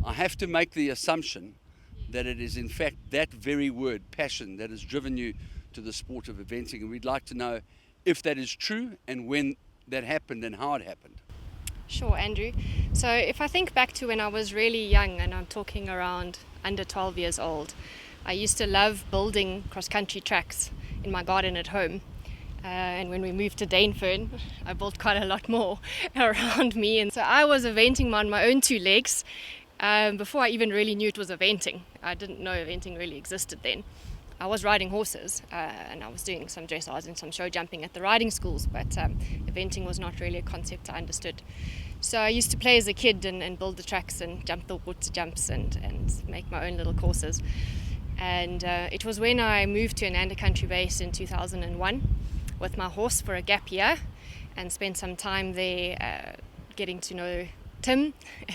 I have to make the assumption that it is in fact that very word, passion, that has driven you to the sport of eventing, and we'd like to know if that is true and when that happened and how it happened. Sure, Andrew. So if I think back to when I was really young, and I'm talking around under 12 years old, I used to love building cross-country tracks in my garden at home. And when we moved to Dainfern, I built quite a lot more around me. And so I was eventing on my own two legs before I even really knew it was eventing. I didn't know eventing really existed then. I was riding horses and I was doing some dressage and some show jumping at the riding schools, but eventing was not really a concept I understood. So I used to play as a kid and build the tracks and jump the water jumps and make my own little courses. And it was when I moved to an country base in 2001 with my horse for a gap year and spent some time there getting to know Tim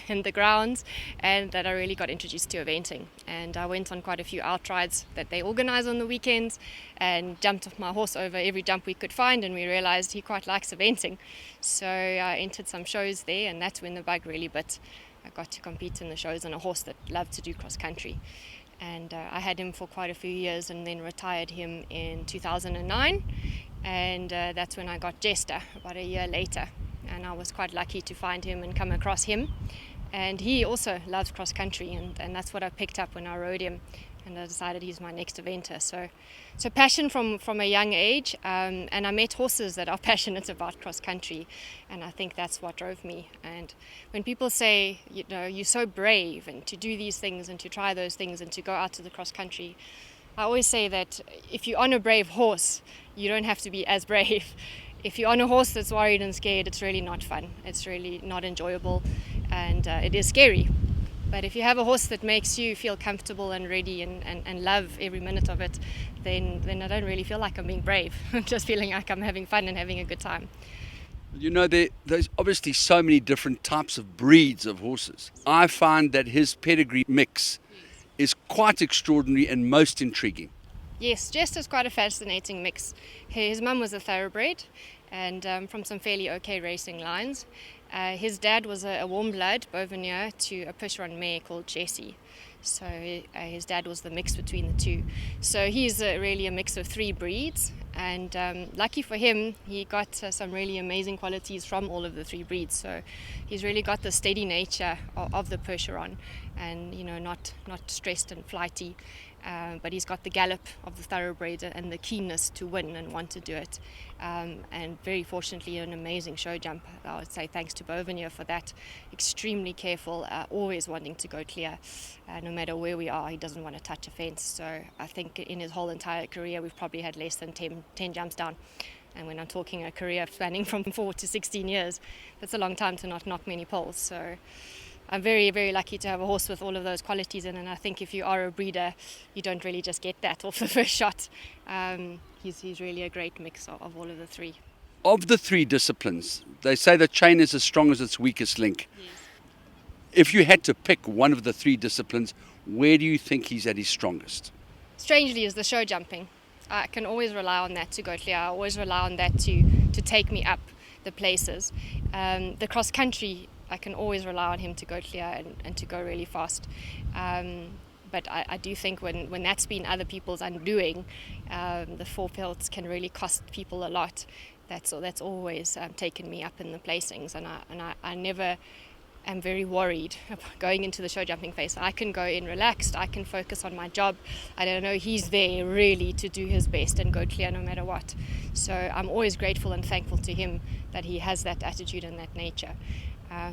and the grounds, and that I really got introduced to eventing. And I went on quite a few outrides that they organise on the weekends and jumped off my horse over every jump we could find, and we realised he quite likes eventing. So I entered some shows there, and that's when the bug really bit. I got to compete in the shows on a horse that loved to do cross country. And I had him for quite a few years and then retired him in 2009, and that's when I got Jester about a year later. And I was quite lucky to find him and come across him. And he also loves cross country, and that's what I picked up when I rode him, and I decided he's my next eventer. So passion from a young age, and I met horses that are passionate about cross country, and I think that's what drove me. And when people say, you know, you're so brave and to do these things and to try those things and to go out to the cross country, I always say that if you're on a brave horse, you don't have to be as brave. If you're on a horse that's worried and scared, it's really not fun. It's really not enjoyable, and it is scary. But if you have a horse that makes you feel comfortable and ready and love every minute of it, then I don't really feel like I'm being brave. I'm just feeling like I'm having fun and having a good time. You know, there's obviously so many different types of breeds of horses. I find that his pedigree mix is quite extraordinary and most intriguing. Yes, Jester's quite a fascinating mix. His mum was a thoroughbred and from some fairly okay racing lines. His dad was a warm blood Bovinier to a Pusheron mare called Jessie. So his dad was the mix between the two. So he's really a mix of three breeds. And lucky for him, he got some really amazing qualities from all of the three breeds. So he's really got the steady nature of the Pusheron, and not stressed and flighty. But he's got the gallop of the thoroughbred and the keenness to win and want to do it. And very fortunately, an amazing show jump. I would say thanks to Bovinier for that. Extremely careful, always wanting to go clear. No matter where we are, he doesn't want to touch a fence. So I think in his whole entire career, we've probably had less than 10 jumps down. And when I'm talking a career spanning from 4 to 16 years, that's a long time to not knock many poles. So I'm very, very lucky to have a horse with all of those qualities in, and I think if you are a breeder, you don't really just get that off the first shot. He's really a great mix of all of the three. Of the three disciplines, they say the chain is as strong as its weakest link. Yes. If you had to pick one of the three disciplines, where do you think he's at his strongest? Strangely, is the show jumping. I can always rely on that to go clear. I always rely on that to take me up the places. The cross country, I can always rely on him to go clear and to go really fast. But I do think when that's been other people's undoing, the four pelts can really cost people a lot. That's always taken me up in the placings, and I never am very worried about going into the show jumping phase. I can go in relaxed, I can focus on my job. I don't know, he's there really to do his best and go clear no matter what. So I'm always grateful and thankful to him that he has that attitude and that nature.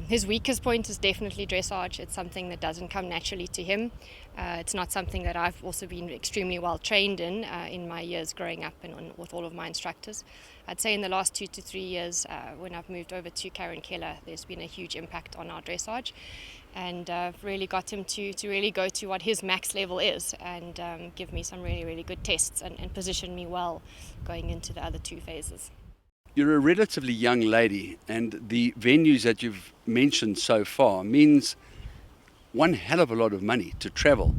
His weakest point is definitely dressage. It's something that doesn't come naturally to him. It's not something that I've also been extremely well trained in my years growing up and with all of my instructors. I'd say in the last 2 to 3 years, when I've moved over to Karen Keller, there's been a huge impact on our dressage, and really got him to really go to what his max level is and give me some really, really good tests and position me well going into the other two phases. You're a relatively young lady, and the venues that you've mentioned so far means one hell of a lot of money to travel.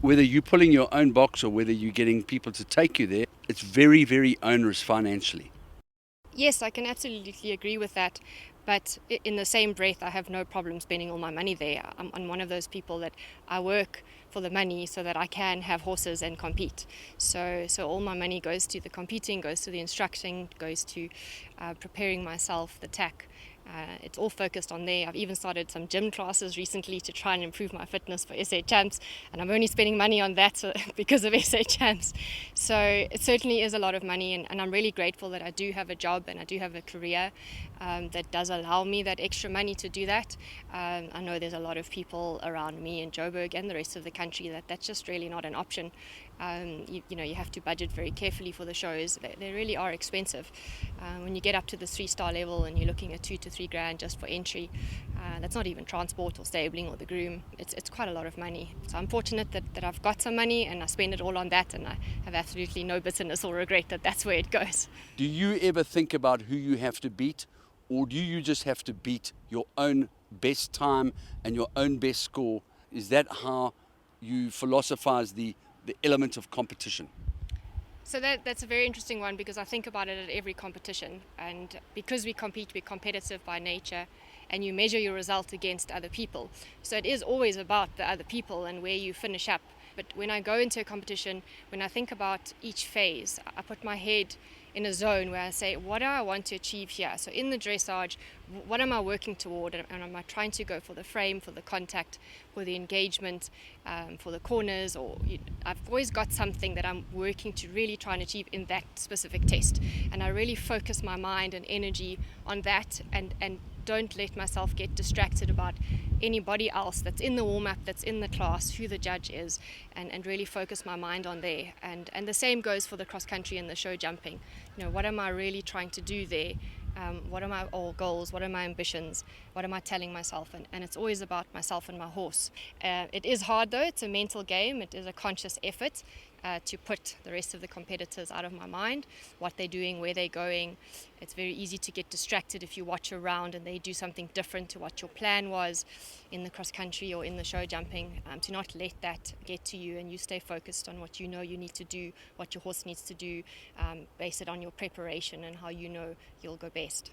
Whether you're pulling your own box or whether you're getting people to take you there, it's very, very onerous financially. Yes, I can absolutely agree with that. But in the same breath, I have no problem spending all my money there. I'm one of those people that I work for the money so that I can have horses and compete. So all my money goes to the competing, goes to the instructing, goes to preparing myself, the tack. It's all focused on there. I've even started some gym classes recently to try and improve my fitness for SA Champs, and I'm only spending money on that because of SA Champs. So it certainly is a lot of money, and I'm really grateful that I do have a job and I do have a career that does allow me that extra money to do that. I know there's a lot of people around me in Joburg and the rest of the country that's just really not an option. You have to budget very carefully for the shows. They really are expensive. When you get up to the 3-star level and you're looking at $2,000 to $3,000 just for entry, that's not even transport or stabling or the groom. It's quite a lot of money. So I'm fortunate that I've got some money and I spend it all on that, and I have absolutely no bitterness or regret that that's where it goes. Do you ever think about who you have to beat, or do you just have to beat your own best time and your own best score? Is that how you philosophize the element of competition? So that's a very interesting one, because I think about it at every competition, and because we compete, we're competitive by nature, and you measure your result against other people. So it is always about the other people and where you finish up. But when I go into a competition, when I think about each phase, I put my head in a zone where I say, what do I want to achieve here? So in the dressage, what am I working toward? And am I trying to go for the frame, for the contact, for the engagement, for the corners? I've always got something that I'm working to really try and achieve in that specific test. And I really focus my mind and energy on that, and don't let myself get distracted about anybody else that's in the warm-up, that's in the class, who the judge is, and really focus my mind on there. And the same goes for the cross-country and the show jumping. What am I really trying to do there? What are my goals? What are my ambitions? What am I telling myself? And it's always about myself and my horse. It is hard though. It's a mental game. It is a conscious effort to put the rest of the competitors out of my mind, what they're doing, where they're going. It's very easy to get distracted if you watch around and they do something different to what your plan was in the cross country or in the show jumping. To not let that get to you, and you stay focused on what you know you need to do, what your horse needs to do, base it on your preparation and how you know you'll go best.